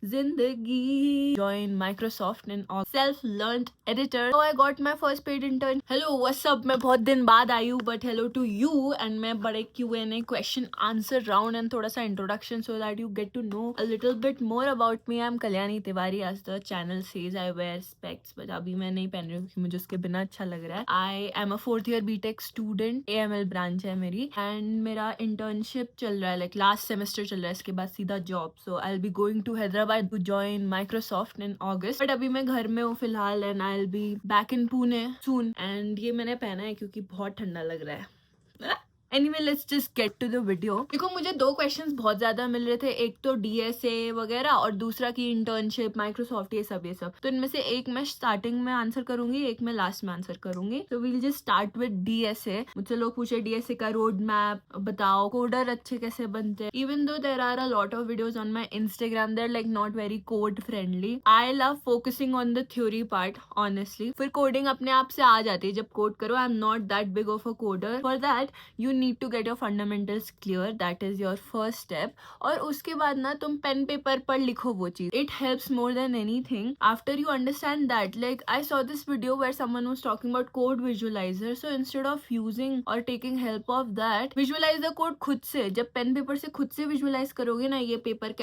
Zindagi. Join Microsoft and all. Self-learned editor. So I got my first paid intern. Hello, what's up? मैं बहुत दिन बाद आई हूँ, but hello to you. And मैं बड़े Q&A question answer round and थोड़ा सा introduction so that you get to know a little bit more about me. I'm Kalyani Tiwari, as the channel says. I wear specs, but अभी मैं नहीं पहन रही हूँ क्योंकि मुझे उसके बिना अच्छा लग रहा है. I am a 4th year BTech student. AML branch है मेरी, and मेरा internship चल रहा है, like last semester चल रहा है. इसके बाद सीधा job. So I'll be going to Hyderabad to join Microsoft in August. But अभी मैं घर में हूँ फिलहाल, and I'll be back in Pune soon. And ये मैंने पहना है क्योंकि बहुत ठंडा लग रहा है. Anyway, let's just get to the video. देखो, मुझे 2 क्वेश्चंस बहुत ज्यादा मिल रहे थे. एक तो DSA वगैरह और दूसरा की इंटर्नशिप, माइक्रोसॉफ्ट, ये सब. तो इनमें से एक मैं स्टार्टिंग में आंसर करूंगी, एक मैं लास्ट में आंसर करूंगी. तो we'll just start with DSA. मुझसे लोग पूछे DSA का रोड मैप बताओ, कोडर अच्छे कैसे बनते हैं. Even though there are a lot of videos on my Instagram, they're like not very code friendly. I love focusing on the theory part honestly. फिर कोडिंग अपने आप से आ जाती है जब कोड करो. I am not that big of a coder. For that you need to get your fundamentals clear. That is your first step. और उसके बाद ना तुम पेन पेपर पर लिखो वो चीज. It helps more than anything. After you understand that, like I saw this video where someone was talking about code visualizer. So instead of using or taking help of that, visualize the code खुद से. जब pen paper से खुद से visualize करोगे ना, ये paper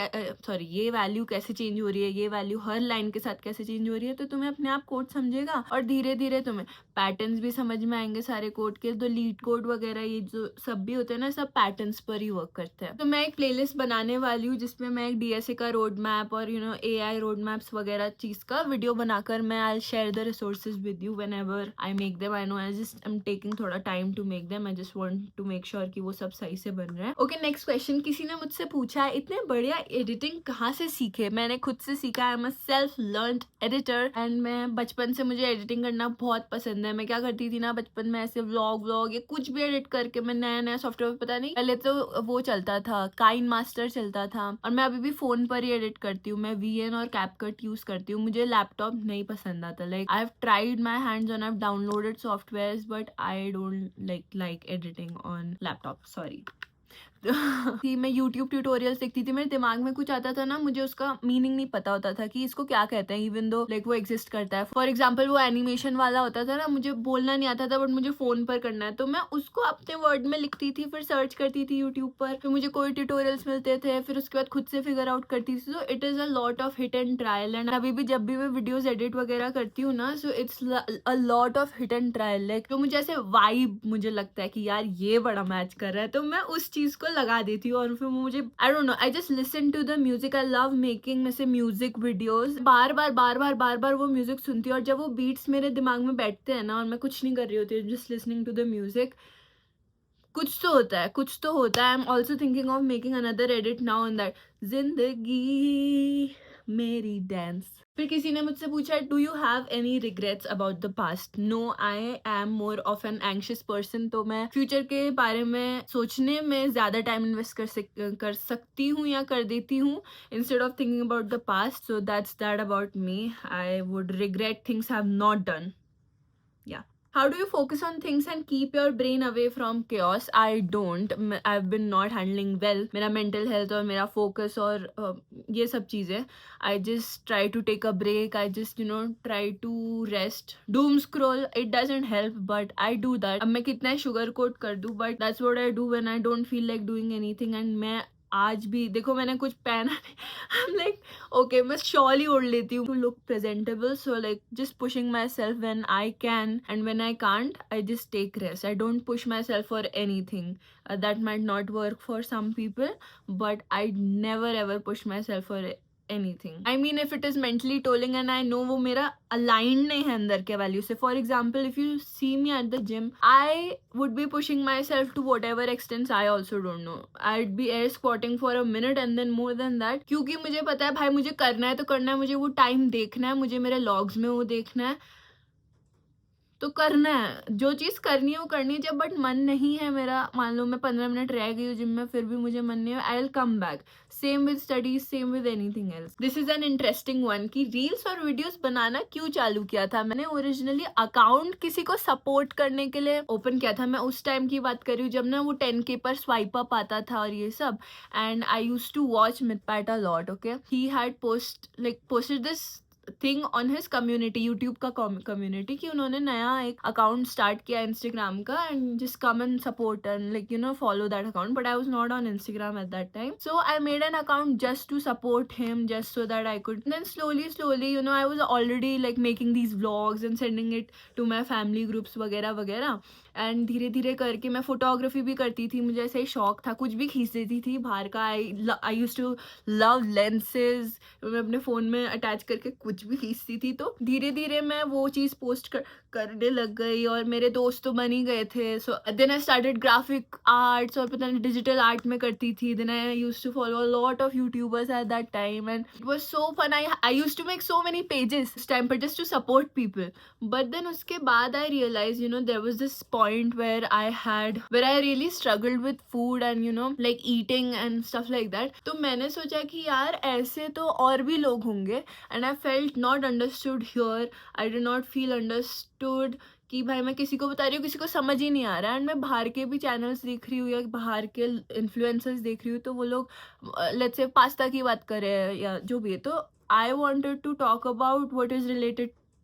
sorry ये वैल्यू कैसे चेंज हो रही है, ये वैल्यू हर लाइन के साथ कैसे चेंज हो रही है, तो तुम्हें अपने आप कोड समझेगा और धीरे धीरे तुम्हें पैटर्न्स भी समझ में आएंगे सारे कोड के. तो लीड कोड वगैरह ये जो सब भी होते हैं ना, सब पैटर्न्स पर ही वर्क करते हैं. तो मैं एक प्लेलिस्ट बनाने वाली हूँ जिसमें मैं एक DSA का रोड मैप और AI रोड मैप्स वगैरह चीज का वीडियो बनाकर मैं I share the resources with you whenever I make them. I know I just am taking थोड़ा time to make them. I just want to make sure कि वो सब सही से बन रहा है. Okay, next question. किसी ने मुझसे पूछा है इतने बढ़िया एडिटिंग कहाँ से सीखे. मैंने खुद से सीखा. I am a self learned editor and मैं बचपन से, मुझे एडिटिंग करना बहुत पसंद है. मैं क्या करती थी ना बचपन में, ऐसे व्लॉग या कुछ भी एडिट करके मैं नया नया सॉफ्टवेयर, पता नहीं, पहले तो वो चलता था काइन मास्टर चलता था, और मैं अभी भी फोन पर ही एडिट करती हूँ. मैं VN और कैपकट यूज करती हूँ. मुझे लैपटॉप नहीं पसंद आता. Like I have tried my hands on, I have downloaded software, but I don't like editing on laptop. Sorry. थी मैं YouTube ट्यूटोरियल्स देखती थी. मेरे दिमाग में कुछ आता था ना, मुझे उसका मीनिंग नहीं पता होता था कि इसको क्या कहते हैं, इवन दो लाइक वो एग्जिस्ट करता है. फॉर एग्जाम्पल वो एनिमेशन वाला होता था ना, मुझे बोलना नहीं आता था बट मुझे फोन पर करना है, तो मैं उसको अपने वर्ड में लिखती थी, फिर सर्च करती थी यूट्यूब पर, फिर मुझे कोई ट्यूटोरियल्स मिलते थे, फिर उसके बाद खुद से फिगर आउट करती थी. So it is a lot of hit and trial. And अभी भी जब भी मैं वीडियोज एडिट वगैरह करती हूँ ना, so it's a lot of hit and trial. Like तो मुझे ऐसे वाइब, मुझे लगता है कि यार ये बड़ा मैच कर रहा है, तो मैं उस चीज को लगा देती हूँ. और फिर मुझे I don't know, I just listen to the music. I love making में से म्यूजिक वीडियोस. बार बार वो म्यूजिक सुनती हूँ, और जब वो बीट्स मेरे दिमाग में बैठते हैं ना और मैं कुछ नहीं कर रही होती, just listening to the music, कुछ तो होता है. I am also thinking of making another edit now in that. जिंदगी मेरी डांस. फिर किसी ने मुझसे पूछा, do you have any regrets about the past. No, I am more of an anxious person. तो मैं फ्यूचर के बारे में सोचने में ज्यादा टाइम इन्वेस्ट कर सकती हूँ या कर देती हूँ, instead of thinking about the past. So that's that about me. I would regret things I have not done. या. How do you focus on things and keep your brain away from chaos? I don't. I've been not handling well मेरा mental health और मेरा focus और ये सब चीज़ें. I just try to take a break. I just try to rest. Doom scroll, it doesn't help, but I do that. अब मैं कितना sugar coat कर दूँ, but that's what I do when I don't feel like doing anything. And मैं आज भी देखो मैंने कुछ पहना नहीं. I'm like, okay, मैं शॉल ही ओढ़ लेती हूँ to look presentable. So like just pushing myself when I can, and when I can't, I just take rest. I don't push myself for anything. That might not work for some people, but I never ever push myself for anything. I mean, if it is mentally tolling and I know वो मेरा aligned नहीं है अंदर के value से. For example, if you see me at the gym, I would be pushing myself to whatever extents I also don't know. I'd be air squatting for a minute and then more than that, क्योंकि मुझे पता है भाई मुझे करना है तो करना है, मुझे वो टाइम देखना है, मुझे मेरे logs में वो देखना है. तो करना है, जो चीज़ करनी है वो करनी है। जब बट मन नहीं है मेरा, मान लो मैं 15 मिनट रह गई हूँ जिम में, फिर भी मुझे मन नहीं है, I will come back. Same with studies, same with anything else. This is an interesting one कि रील्स और वीडियोस बनाना क्यों चालू किया था मैंने। ओरिजिनली अकाउंट किसी को सपोर्ट करने के लिए ओपन किया था। मैं उस टाइम की बात कर रही हूँ जब ना वो 10K पर स्वाइप अप आता था और ये सब। And I use to watch Mythpat a lot. Okay, he had posted this thing on his community, YouTube का कम्युनिटी, कि उन्होंने नया एक अकाउंट स्टार्ट किया इंस्टाग्राम का, and just come and support and like you know follow that account. But I was not on Instagram at that time, so I made an account just to support him, just so that I could then slowly you know I was already like making these vlogs and sending it to my family groups वगैरह वगैरह। And धीरे धीरे करके मैं photography भी करती थी, मुझे ऐसे ही शौक था, कुछ भी खींच देती थी बाहर का। आई यूज टू लव लेंसेज, मैं अपने फ़ोन में अटैच करके कुछ भी खींचती थी। तो धीरे धीरे मैं वो चीज़ पोस्ट करने लग गई और मेरे दोस्त तो बन ही गए थे। So then I started graphic arts, और पता नहीं डिजिटल आर्ट में करती थी। Then I use to follow a lot of YouTubers at that time and it was so fun. I use to make so many pages उस time पर just to support people. But then उसके बाद I realize you know there was this point where I really struggled with food and you know like eating and stuff like that. तो मैंने सोचा कि यार ऐसे तो और भी लोग होंगे, and I felt not understood here, I did not feel understood कि भाई मैं किसी को बता रही हूँ, किसी को समझ ही नहीं आ रहा है। एंड मैं बाहर के भी चैनल्स देख रही हूँ या बाहर के इन्फ्लुएंसर्स देख रही हूँ, तो वो लोग लेट्स से पास्ता की बात कर रहे हैं या जो भी है। तो आई wanted to talk about what is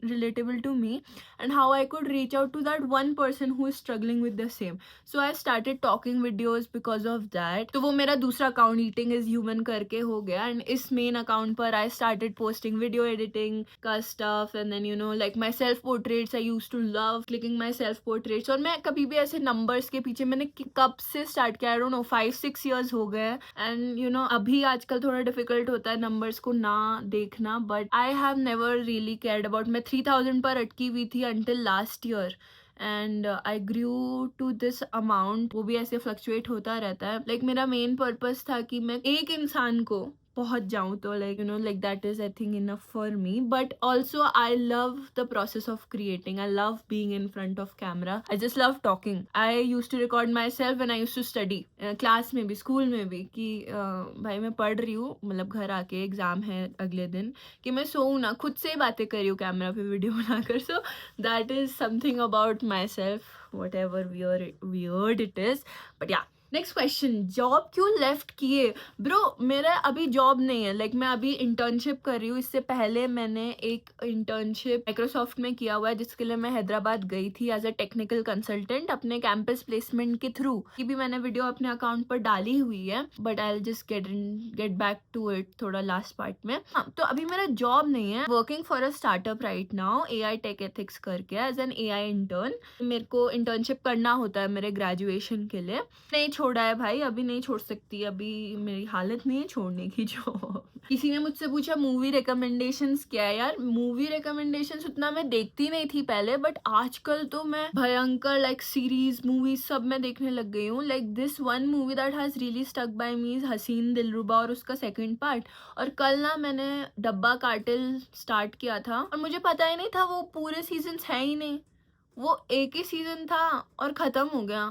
relatable to me and how I could reach out to that one person who is struggling with the same. So I started talking videos because of that. तो वो मेरा दूसरा account eating is human करके हो गया, and इस main account पर I started posting video editing का stuff, and then you know like my self portraits. I use to love clicking my self portraits. और मैं कभी भी ऐसे नंबर्स के पीछे, मैंने कब से स्टार्ट किया, आई डोंट नो 5-6 years हो गए। एंड यू नो अभी आजकल थोड़ा डिफिकल्ट होता है नंबर्स को ना देखना, but I have never really cared about. मैं 3000 पर अटकी हुई थी until last year, and I grew to this amount. वो भी ऐसे फ्लक्चुएट होता रहता है। लाइक मेरा मेन पर्पस था कि मैं एक इंसान को पहुंच जाऊं, तो like you know like that is I think enough for me. But also I love the process of creating, I love being in front of camera, I just love talking. I use to record myself and I use to study class में भी, school में भी, कि भाई मैं पढ़ रही हूँ, मतलब घर आके एग्जाम है अगले दिन, कि मैं सोऊं ना, खुद से ही बातें कर रही हूँ कैमरा पे वीडियो बनाकर। So that is something about my self, what ever weird it is. But या नेक्स्ट क्वेश्चन, जॉब क्यों लेफ्ट किए? ब्रो मेरा अभी जॉब नहीं है, लाइक मैं अभी इंटर्नशिप कर रही हूँ। इससे पहले मैंने एक इंटर्नशिप माइक्रोसॉफ्ट में किया हुआ है, जिसके लिए मैं हैदराबाद गई थी एज अ टेक्निकल कंसल्टेंट अपने कैंपस प्लेसमेंट के थ्रू। की भी मैंने वीडियो अपने अकाउंट पर डाली हुई है, but I will just get back to it थोड़ा लास्ट पार्ट में। हाँ, तो अभी मेरा जॉब नहीं है, working for a startup right now, AI tech ethics करके एज एन AI इंटर्न। मेरे को इंटर्नशिप करना होता है मेरे ग्रेजुएशन के लिए। नहीं छोड़ा है भाई, अभी नहीं छोड़ सकती, अभी मेरी हालत नहीं है छोड़ने की जॉब। किसी ने मुझसे पूछा मूवी रिकमेंडेशंस क्या है। यार मूवी रिकमेंडेशंस उतना मैं देखती नहीं थी पहले, बट आजकल तो मैं भयंकर लाइक सीरीज मूवीज सब मैं देखने लग गई हूँ। Like this one movie that has really stuck by me is Haseen Dillruba, और उसका सेकंड पार्ट। और कल ना मैंने डब्बा कार्टेल स्टार्ट किया था, और मुझे पता ही नहीं था वो पूरे सीजन्स है ही नहीं, वो एक ही सीजन था और खत्म हो गया।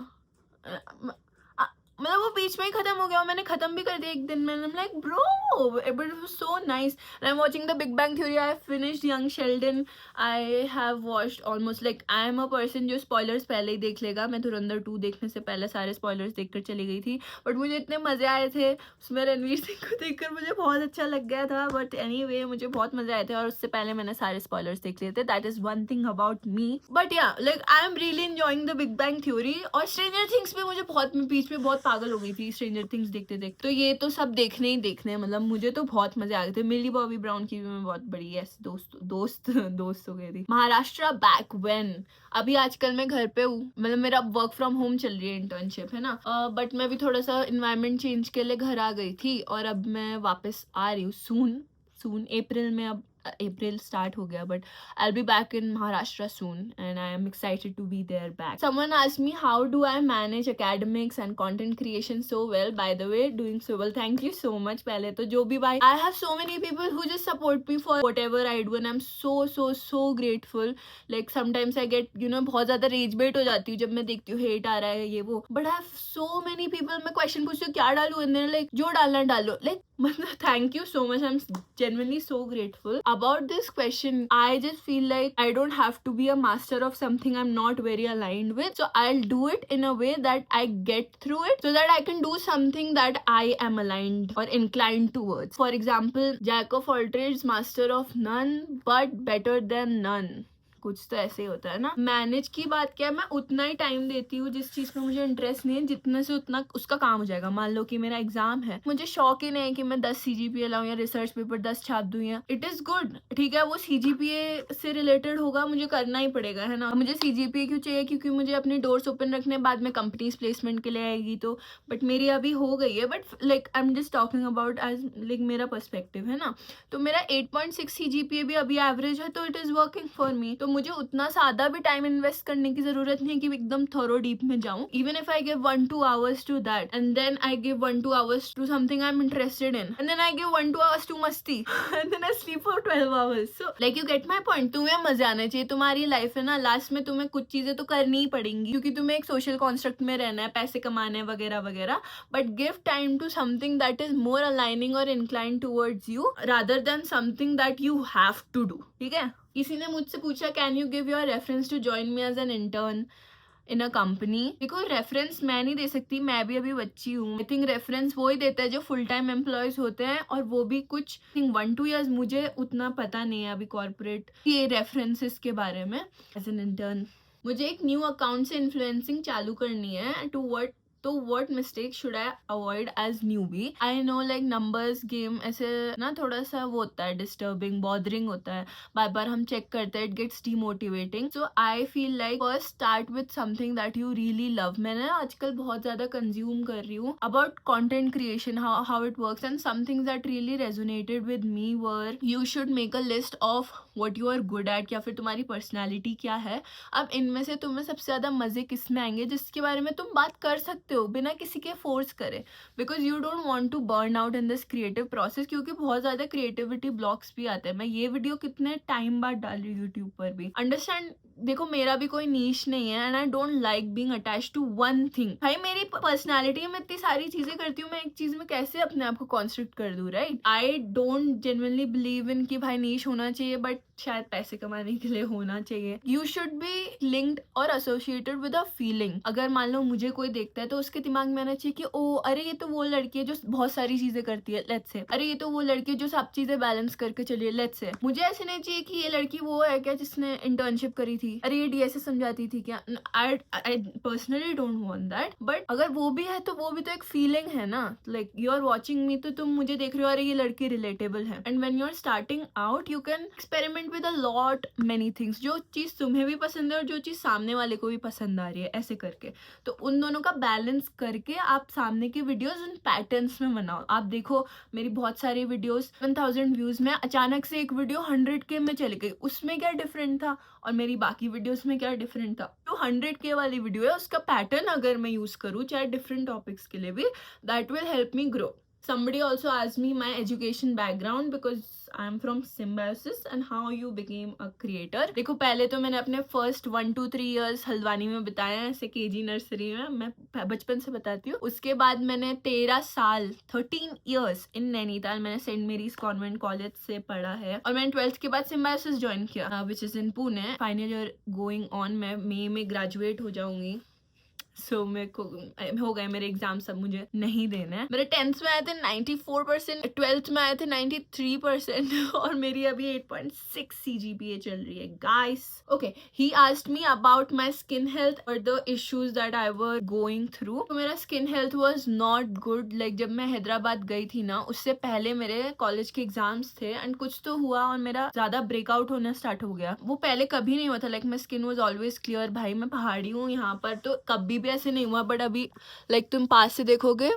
मतलब वो बीच में ही खत्म हो गया, मैंने खत्म भी कर दिया एक दिन में। Like bro but it was so nice. I am watching the big bang theory, I have finished young Sheldon, I have watched almost, like I am a person जो स्पॉयलर्स पहले ही देख लेगा। मैं धुरंधर 2 देखने से पहले सारे स्पॉयलर्स देखकर चली गई थी, बट मुझे इतने मजे आए थे उसमें। रणवीर सिंह को देखकर मुझे बहुत अच्छा लग गया था, बट एनीवे मुझे बहुत मजे आए थे, और उससे पहले मैंने सारे स्पॉयलर्स देख लिए थे। That is one thing about me. But yeah like I am really enjoying the big bang theory. और स्ट्रेंजर थिंग्स पे मुझे बहुत, बीच में बहुत पागल हो गई थी स्ट्रेंजर थिंग्स देखते देखते। तो ये तो सब देखने ही देखने, मतलब मुझे तो बहुत मजे आ गए थे। मिली बॉबी ब्राउन की भी मैं बहुत बड़ी दोस्त हो गई थी। महाराष्ट्र बैक व्हेन, अभी आजकल मैं घर पे हूँ, मतलब मेरा वर्क फ्रॉम होम चल रही है, इंटर्नशिप है ना। बट मैं भी थोड़ा सा इन्वायरमेंट चेंज के लिए घर आ गई थी, और अब मैं वापस आ रही हूँ सून अप्रैल में। अब अप्रैल स्टार्ट हो गया, but I'll be back in Maharashtra soon and I am excited to be there back. Someone asked me how do I manage academics and content creation so well. By the way, doing so well. Thank you so much. पहले तो जो भी भाई, I have so many people who just support me for whatever I do and I'm so grateful. Like sometimes I get बहुत ज़्यादा rage bait हो जाती हूँ जब मैं देखती हूँ hate आ रहा है ये वो, but I have so many people, मैं question पूछती हूँ क्या डालूँ and they're like जो डालना डालो. Like मतलब thank you so much. I'm genuinely so grateful. About this question, I just feel like I don't have to be a master of something I'm not very aligned with. So I'll do it in a way that I get through it so that I can do something that I am aligned or inclined towards. For example, jack of all trades, master of none, but better than none. कुछ तो ऐसे ही होता है ना. Manage की बात क्या है, मैं उतना ही टाइम देती हूँ जिस चीज में मुझे इंटरेस्ट नहीं है, जितने से उतना उसका काम हो जाएगा. मान लो कि मेरा एग्जाम है, मुझे शौक ही नहीं है कि मैं 10 CGPA लाऊं या रिसर्च पेपर 10 छाप दूं. या इट इज गुड, ठीक है, वो CGPA से रिलेटेड होगा, मुझे करना ही पड़ेगा, है ना. मुझे CGPA क्यों चाहिए, क्योंकि मुझे अपने डोर्स ओपन रखने, बाद में कंपनीज प्लेसमेंट के लिए आएगी तो. बट मेरी अभी हो गई है, but like I am just talking about as like मेरा पर्सपेक्टिव है ना. तो मेरा 8.6 CGPA भी अभी एवरेज है, तो it is working for me. तो मुझे उतना ज्यादा भी टाइम इन्वेस्ट करने की जरूरत नहीं है कि एकदम थोरो डीप में जाऊं. Even if I give 1-2 hours to that and then I give 1-2 hours to something I am interested in and then I give 1-2 hours to मस्ती and then I sleep for 12 hours. So like you get my point. तुम्हें मजा आना चाहिए, तुम्हारी life है ना, last में तुम्हें कुछ चीजें तो करनी ही पड़ेंगी क्योंकि तुम्हें एक सोशल कॉन्स्ट्रक्ट में रहना है, पैसे कमाने वगैरह वगैरह. But give time to something that is more aligning और incline towards you rather than something that you have to do. ठीक है. किसी ने मुझसे पूछा can you give your reference to join me as an intern in a company. देखो reference मैं नहीं दे सकती, मैं भी अभी बच्ची हूँ. आई थिंक रेफरेंस वो ही देता है जो फुल टाइम एम्प्लॉयज होते हैं, और वो भी कुछ 1-2 years. मुझे उतना पता नहीं है अभी कॉर्पोरेट ये रेफरेंसेस के बारे में. एज एन इंटर्न मुझे एक न्यू अकाउंट से इन्फ्लुएंसिंग चालू करनी है. तो what mistake should I avoid as newbie? I know like numbers game ऐसे ना थोड़ा सा वो होता है, disturbing, bothering होता है, बार बार हम चेक करते हैं, it gets demotivating. So I feel like first start with something that you really love. मैं ना आजकल बहुत ज़्यादा consume कर रही हूँ about content creation, how it works, and some things that really resonated with me were you should make a list of what you are good at या फिर तुम्हारी personality क्या है. अब इनमें से तुम्हें सबसे ज़्यादा मज़े किस में आएंगे जिसके बारे में तुम बात कर सकते हो बिना किसी के फोर्स करे, because you don't want to burn out in this creative process. क्योंकि बहुत ज्यादा क्रिएटिविटी ब्लॉक्स भी आते हैं. मैं ये वीडियो कितने टाइम बाद डाल रही हूँ यूट्यूब पर भी. अंडरस्टैंड, देखो मेरा भी कोई नीश नहीं है and I don't like being attached to one thing. भाई मेरी पर्सनालिटी में इतनी सारी चीजें करती हूँ, मैं एक चीज में कैसे अपने आप को कॉन्स्ट्रिक्ट कर दूँ, right. I don't genuinely believe in कि भाई नीश होना चाहिए, बट शायद पैसे कमाने के लिए होना चाहिए. यू शुड बी लिंक्ड और एसोसिएटेड विद अ फीलिंग. अगर मान लो मुझे कोई देखता है तो उसके दिमाग में आना चाहिए कि ओ अरे ये तो वो लड़की है जो बहुत सारी चीजें करती है, लेट्स से. अरे ये तो वो लड़की है जो सब चीजें बैलेंस करके चलिए, लेट्स से. मुझे ऐसे नहीं चाहिए कि ये लड़की वो है क्या जिसने इंटर्नशिप करी थी, अरे ये DSS समझाती थी क्या. I personally don't want that. But अगर वो भी है तो वो भी तो एक फीलिंग है ना. Like you are watching me, तो तुम मुझे देख रहे हो, अरे ये लड़की रिलेटेबल है. And when you are starting out you can experiment with a lot many things. जो चीज तुम्हें भी पसंद है और जो चीज सामने वाले को भी पसंद आ रही है, ऐसे करके. तो उन दोनों का बैलेंस करके आप सामने की वीडियोस उन पैटर्न्स में बनाओ. आप देखो मेरी बहुत सारी वीडियोस 1000 व्यूज में, अचानक से एक वीडियो 100K में चली गई. उसमें क्या डिफरेंट था और मेरी बाकी वीडियोस में क्या डिफरेंट था. जो 100K वाली वीडियो है उसका पैटर्न अगर मैं यूज करूँ चाहे डिफरेंट टॉपिक्स के लिए भी, that will help me grow. Somebody also asked me my education background because I am from Symbiosis and how you became a creator. देखो पहले तो मैंने अपने first 1-3 years हल्द्वानी में बिताए हैं, ऐसे KG नर्सरी में. मैं बचपन से बताती हूँ. उसके बाद मैंने 13 साल 13 years इन नैनीताल मैंने सेंट मेरीज कॉन्वेंट कॉलेज से पढ़ा है. और मैंने 12th के बाद Symbiosis ज्वाइन किया which is in Pune. Final year going on. मैं मई में ग्रेजुएट हो जाऊंगी. सो मेरे को हो गए मेरे एग्जाम, सब मुझे नहीं देना है. मेरे 10th में आए थे 94%, 12th में आए थे 93% और मेरी अभी 8.6 CGPA चल रही है guys. Okay, he asked me about my skin health और the issues that I were going through. तो मेरा skin health was not good. Like जब मैं हैदराबाद गई थी ना, उससे पहले मेरे कॉलेज के एग्जाम्स थे एंड कुछ तो हुआ और मेरा ज्यादा ब्रेकआउट होना स्टार्ट हो गया. वो पहले कभी नहीं हुआ था. Like my skin was always clear. भाई मैं पहाड़ी हूँ यहाँ पर, तो कभी भी ऐसे नहीं हुआ. बट अभी लाइक तुम पास से देखोगे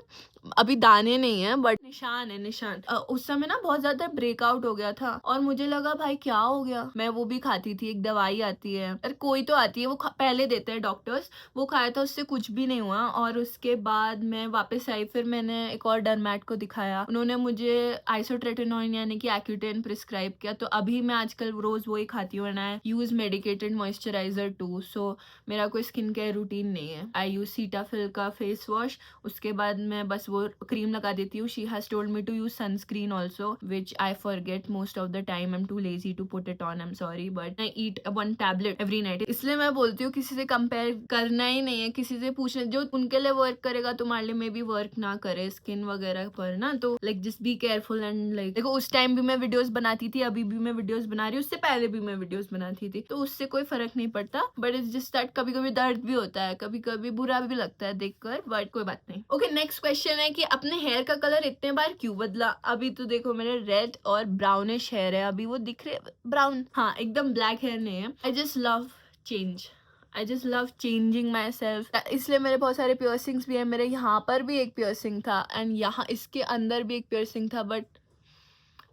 अभी दाने नहीं है बट निशान है, निशान। उस समय ना बहुत ज्यादा ब्रेकआउट हो गया था और मुझे लगा भाई क्या हो गया। मैं वो भी खाती थी, एक दवाई आती है, अरे कोई तो आती है, वो पहले देते हैं डॉक्टर्स, वो खाया था, उससे कुछ भी नहीं हुआ। और उसके बाद मैं वापस आई, फिर मैंने एक और डर्मेट को दिखाया, उन्होंने मुझे आइसोट्रेटिनोइन यानी कि एक्यूटेन प्रिस्क्राइब किया। तो अभी मैं आजकल रोज वही खाती हूँ and I use medicated moisturizer too. सो मेरा कोई स्किन केयर रूटीन नहीं है। आई यूज सीटाफिल का फेस वॉश, उसके बाद मैं बस वो क्रीम लगा देती हूँ। She has told me to use sunscreen also which I forget most of the time. I am too lazy to put it on, I am sorry, but I eat 1 tablet every night. इसलिए मैं बोलती हूँ किसी से compare करना ही नहीं है, किसी से पूछना जो उनके लिए वर्क करेगा तुम्हारे लिए मे भी वर्क ना करे स्किन वगैरह पर ना। तो like just be careful and like देखो उस टाइम भी मैं वीडियोस बनाती थी, अभी भी मैं वीडियोस बना रही हूँ, उससे पहले भी मैं वीडियोस बनाती थी, तो उससे कोई फर्क नहीं पड़ता। बट इट्स जस्ट दैट कभी कभी दर्द भी होता है, कभी कभी बुरा भी लगता है देखकर, बट कोई बात नहीं। ओके, नेक्स्ट क्वेश्चन है कि अपने हेयर का कलर इतने बार क्यों बदला? अभी तो देखो मेरे रेड और ब्राउनिश हेयर है, अभी वो दिख रहे ब्राउन, हाँ एकदम ब्लैक हेयर नहीं है। आई just love change, I just love changing my self, इसलिए मेरे बहुत सारे पियर्सिंग्स भी है। मेरे यहाँ पर भी एक पियर्सिंग था एंड यहाँ इसके अंदर भी एक पियर्सिंग था, बट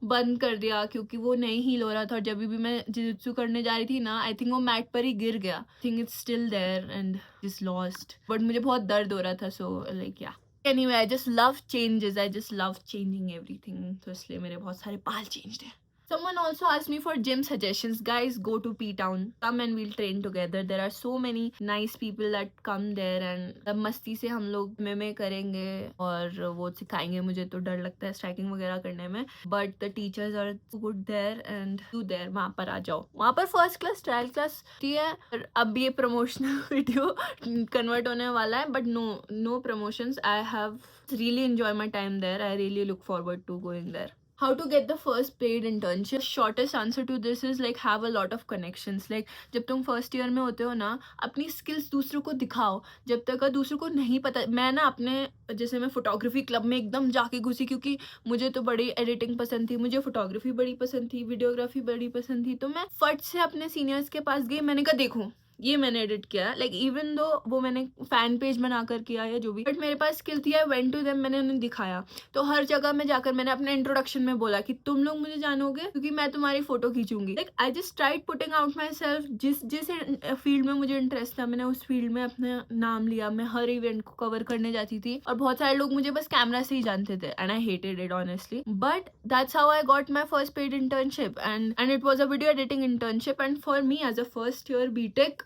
बंद कर दिया क्योंकि वो नहीं हील हो रहा था। और जब भी मैं जिजित्सु करने जा रही थी ना, आई थिंक वो मैट पर ही गिर गया। I think it's still there and just lost, but मुझे बहुत दर्द हो रहा था। So like yeah anyway, I just love changes, I just love changing everything, तो इसलिए मेरे बहुत सारे बाल चेंज्ड है। Someone also asked me for gym suggestions. Guys, go to P-Town. Come and we'll train together. There are so many nice people that come there and तब मस्ती से हम लोग में करेंगे और वो सिखाएंगे। मुझे तो डर लगता है स्ट्राइकिंग वगैरह करने में, but the teachers are good there and you there. वहाँ पर आ जाओ, वहाँ पर फर्स्ट क्लास ट्रायल क्लास होती है। और अब ये प्रमोशनल वीडियो कन्वर्ट होने वाला है, but no promotions. I have really enjoy my time there. I really look forward to going there. How to get the first paid internship? Shortest answer to this is like have a lot of connections. Like जब तुम first year में होते हो ना, अपनी skills दूसरों को दिखाओ। जब तक दूसरों को नहीं पता, मैं ना अपने जैसे मैं फोटोग्राफी क्लब में एकदम जाके घुसी क्योंकि मुझे तो बड़ी एडिटिंग पसंद थी, मुझे फोटोग्राफी बड़ी पसंद थी, वीडियोग्राफी बड़ी पसंद थी। तो मैं फट से अपने सीनियर्स के पास गई, मैंने कहा देखो ये मैंने एडिट किया, लाइक इवन दो वो मैंने फैन पेज बना कर किया या जो भी, बट मेरे पास स्किल थी। आई वेंट टू देम, मैंने उन्हें दिखाया। तो हर जगह में जाकर मैंने अपने इंट्रोडक्शन में बोला कि तुम लोग मुझे जानोगे क्योंकि मैं तुम्हारी फोटो खींचूंगी। Like I just tried putting out my self. जिस फील्ड में मुझे इंटरेस्ट था मैंने उस फील्ड में अपना नाम लिया। मैं हर इवेंट को कवर करने जाती थी और बहुत सारे लोग मुझे बस कैमरा से ही जानते थे and I hated it honestly, but that's how I got my first paid internship and it was a video editing internship. And for me as a first year BTech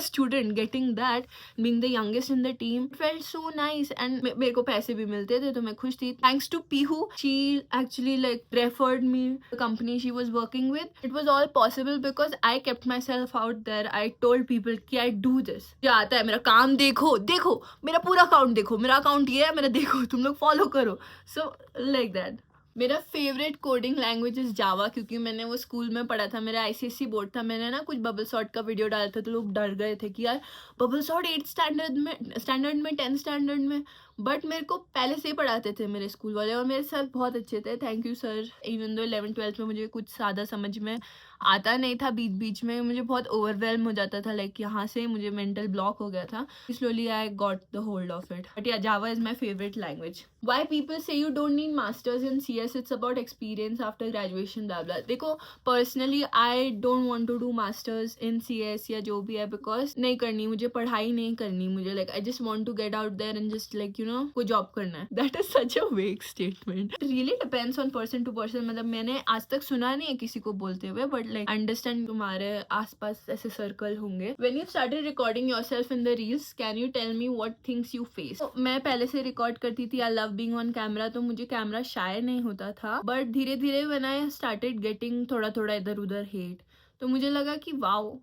student getting that, being the youngest in the team, felt so nice and मेरे को पैसे भी मिलते थे तो मैं खुश थी। Thanks to Pihu, she actually like referred me the company she was working with. It was all possible because I kept myself out there. I told people कि I do this, क्या आता है मेरा काम, देखो देखो मेरा पूरा अकाउंट, देखो मेरा अकाउंट ये है, मेरा देखो तुम लोग फॉलो करो। So like that. मेरा favourite coding language is Java क्योंकि मैंने वो स्कूल में पढ़ा था, मेरा ICSE बोर्ड था। मैंने ना कुछ बबल सॉर्ट का वीडियो डाला था तो लोग डर गए थे कि यार बबल सॉर्ट 8th स्टैंडर्ड में 10th स्टैंडर्ड में, बट मेरे को पहले से ही पढ़ाते थे मेरे स्कूल वाले और मेरे सर बहुत अच्छे थे। Thank you sir. Even though 11th-12th में मुझे कुछ ज़्यादा समझ में आता नहीं था, बीच बीच में मुझे बहुत ओवरवेलम हो जाता था, लाइक यहाँ से मुझे मेंटल ब्लॉक हो गया था। Slowly I got the hold of it, but yeah Java is my favourite language. Why people say you don't need masters in CS, it's about experience after graduation blah. देखो personally I don't want to do masters in CS या जो भी है, because नहीं करनी मुझे, पढ़ाई नहीं करनी मुझे। Like I just want to get out there and just like you know कोई जॉब करना है। That is such a vague statement. Really depends on person to person. मतलब मैंने आज तक सुना नहीं है किसी को बोलते हुए, बट लाइक अंडरस्टैंड तुम्हारे आसपास ऐसे सर्कल होंगे। When you started recording yourself in the reels, can you tell me what things you face? मैं पहले से रिकॉर्ड करती थी, I love being on camera, तो मुझे कैमरा शाय नहीं होता था, बट धीरे धीरे व्हेन आई स्टार्टेड गेटिंग थोड़ा थोड़ा इधर उधर हेट, तो मुझे लगा कि वाओ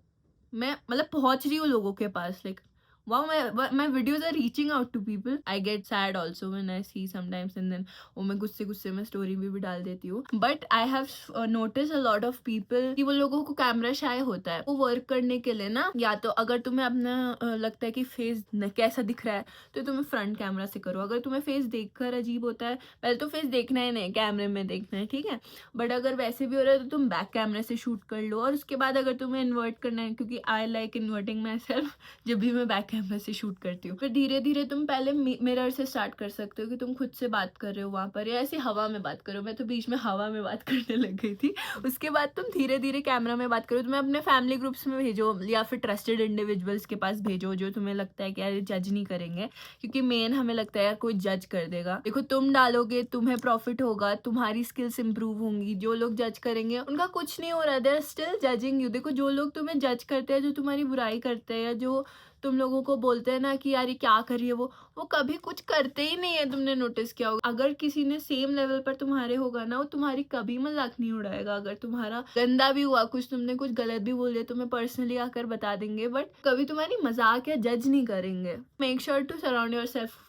मैं मतलब पहुंच रही हूँ लोगों के पास। Like wow, my videos are reaching out to people. I get sad also when I see sometimes and then मैं गुस्से में स्टोरी भी डाल देती हूँ। But I have noticed a lot of people कि वो लोगों को कैमरा शाय होता है। वो वर्क करने के लिए ना, या तो अगर तुम्हें अपना लगता है कि फेस कैसा दिख रहा है तो तुम्हें फ्रंट कैमरा से करो। अगर तुम्हें फेस देखकर अजीब होता है, पहले तो फेस देखना ही नहीं, कैमरे में देखना है, ठीक है। बट अगर वैसे भी हो रहा है तो तुम बैक कैमरे से शूट कर लो, और उसके बाद अगर तुम्हें इन्वर्ट करना है, क्योंकि I like inverting my self, जब भी मैं बैक कैमरा से शूट करती हूँ। फिर धीरे धीरे तुम पहले मिरर से स्टार्ट कर सकते हो कि तुम खुद से बात कर रहे हो वहाँ पर, या ऐसे हवा में बात करो। मैं तो बीच में हवा में बात करने लग गई थी। उसके बाद तुम धीरे धीरे कैमरा में बात करो। तुम्हें अपने फैमिली ग्रुप्स में भेजो या फिर ट्रस्टेड इंडिविजुअल्स के पास भेजो जो तुम्हें लगता है कि यार जज नहीं करेंगे, क्योंकि मेन हमें लगता है यार कोई जज कर देगा। देखो तुम डालोगे, तुम्हें प्रॉफिट होगा, तुम्हारी स्किल्स इंप्रूव होंगी। जो लोग जज करेंगे उनका कुछ नहीं हो रहा है, they are still judging you. देखो जो लोग तुम्हें जज करते हैं, जो तुम्हारी बुराई करते हैं, या जो तुम लोगों को बोलते हैं ना कि यार ये क्या कर रही है, वो कभी कुछ करते ही नहीं है। तुमने नोटिस किया होगा, अगर किसी ने सेम लेवल पर तुम्हारे होगा ना, वो तुम्हारी कभी मजाक नहीं उड़ाएगा। अगर तुम्हारा गंदा भी हुआ कुछ, तुमने कुछ गलत भी बोल दिया, तुम्हें पर्सनली आकर बता देंगे, बट कभी तुम्हारी मजाक या जज नहीं करेंगे। Make sure to surround yourself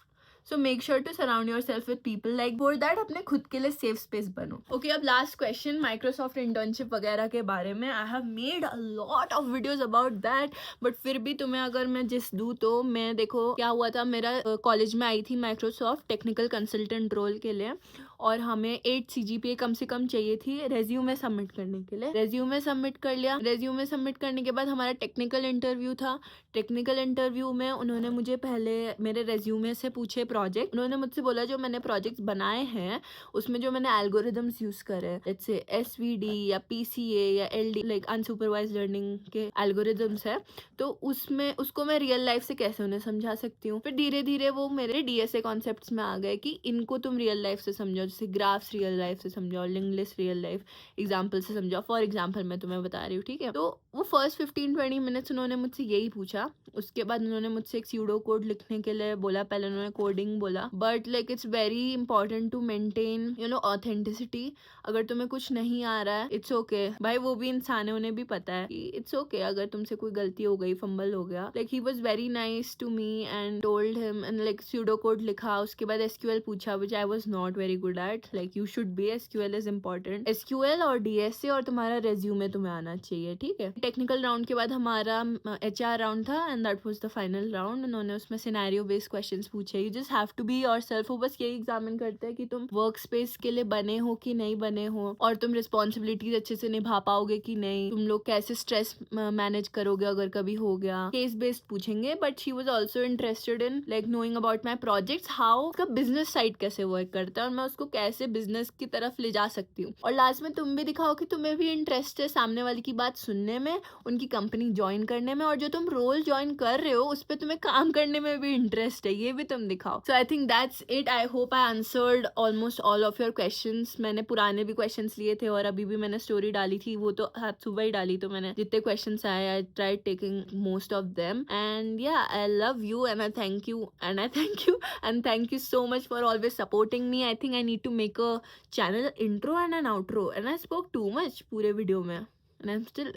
make sure to surround yourself with people like for that अपने खुद के लिए सेफ स्पेस बनो। ओके, अब लास्ट क्वेश्चन, माइक्रोसॉफ्ट इंटर्नशिप वगैरह के बारे में। I have made a lot of videos about that, but फिर भी तुम्हें अगर मैं जिस दूँ तो मैं, देखो क्या हुआ था, मेरा कॉलेज में आई थी माइक्रोसॉफ्ट टेक्निकल कंसल्टेंट रोल के लिए, और हमें 8 CGPA कम से कम चाहिए थी रेज्यूमे सबमिट करने के लिए। रेज्यूमे सबमिट कर लिया। रेज्यूमे सबमिट करने के बाद हमारा टेक्निकल इंटरव्यू था। टेक्निकल इंटरव्यू में उन्होंने मुझे पहले मेरे रेज्यूमे से पूछे प्रोजेक्ट। उन्होंने मुझसे बोला जो मैंने प्रोजेक्ट्स बनाए हैं उसमें जो मैंने एल्गोरिदम्स यूज करे, लेट्स से SVD या PCA या LD लाइक अनसुपरवाइज्ड लर्निंग के एल्गोरिदम्स है, तो उसमें उसको मैं रियल लाइफ से कैसे उन्हें समझा सकती हूँ। फिर धीरे धीरे वो मेरे DSA कॉन्सेप्ट्स में आ गए कि इनको तुम रियल लाइफ से समझो, जैसे ग्राफ्स रियल लाइफ से समझाओ, link list real life example से समझाओ। फॉर एग्जाम्पल मैं तुम्हें बता रही हूँ, ठीक है। तो वो फर्स्ट 15-20 मिनट्स उन्होंने मुझसे यही पूछा। उसके बाद उन्होंने मुझसे एक स्यूडो कोड लिखने के लिए बोला। पहले उन्होंने कोडिंग बोला, but like it's very important to maintain authenticity. अगर तुम्हें कुछ नहीं आ रहा है, इट्स ओके भाई, वो भी इंसान है, उन्हें भी पता है कि इट्स ओके अगर तुमसे कोई गलती हो गई, फंबल हो गया। Like he was very nice to me and told him, and like pseudo code लिखा। उसके बाद SQL पूछा, which I was not very good at. Like you should be, SQL is important. SQL और DSA और तुम्हारा resume तुम्हें आना चाहिए, ठीक है। टेक्निकल राउंड के बाद हमारा HR राउंड था, and that was the final round. उन्होंने उसमें सिनेरियो बेस्ड क्वेश्चंस पूछे। You just have to be yourself. वो बस यही एग्जामिन करते हैं कि तुम वर्क स्पेस के लिए बने हो कि नहीं बने हो, और तुम रिस्पॉन्सिबिलिटीज अच्छे से निभा पाओगे कि नहीं, तुम लोग कैसे स्ट्रेस मैनेज करोगे अगर कभी हो गया। केस बेस्ड पूछेंगे, but she was also interested in like knowing about my projects, how का बिजनेस साइड कैसे वर्क करता है और मैं उसको कैसे बिजनेस की तरफ ले जा सकती हूँ। और लास्ट में तुम भी दिखाओ कि तुम्हें भी इंटरेस्ट है सामने वाले की बात सुनने में, उनकी कंपनी ज्वाइन करने में, और जो तुम रोल ज्वाइन कर रहे हो उस पर तुम्हें काम करने में भी इंटरेस्ट है, ये भी तुम दिखाओ। So I think that's it. I hope I answered almost all of your questions. मैंने पुराने भी क्वेश्चंस लिए थे और अभी भी मैंने स्टोरी डाली थी, वो तो आज सुबह ही डाली, तो मैंने जितने क्वेश्चंस आए I tried taking most of them. And yeah, I love you and I thank you and thank you so much for always supporting me. I think I need to make a channel intro and an outro, and I spoke too much पूरे video में, and I'm still.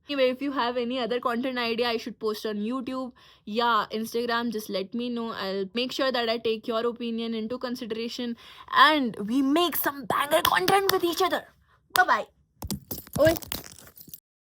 Anyway, if you have any other content idea I should post on YouTube, yeah, Instagram, just let me know. I'll make sure that I take your opinion into consideration and we make some banger content with each other. Bye bye. Oi.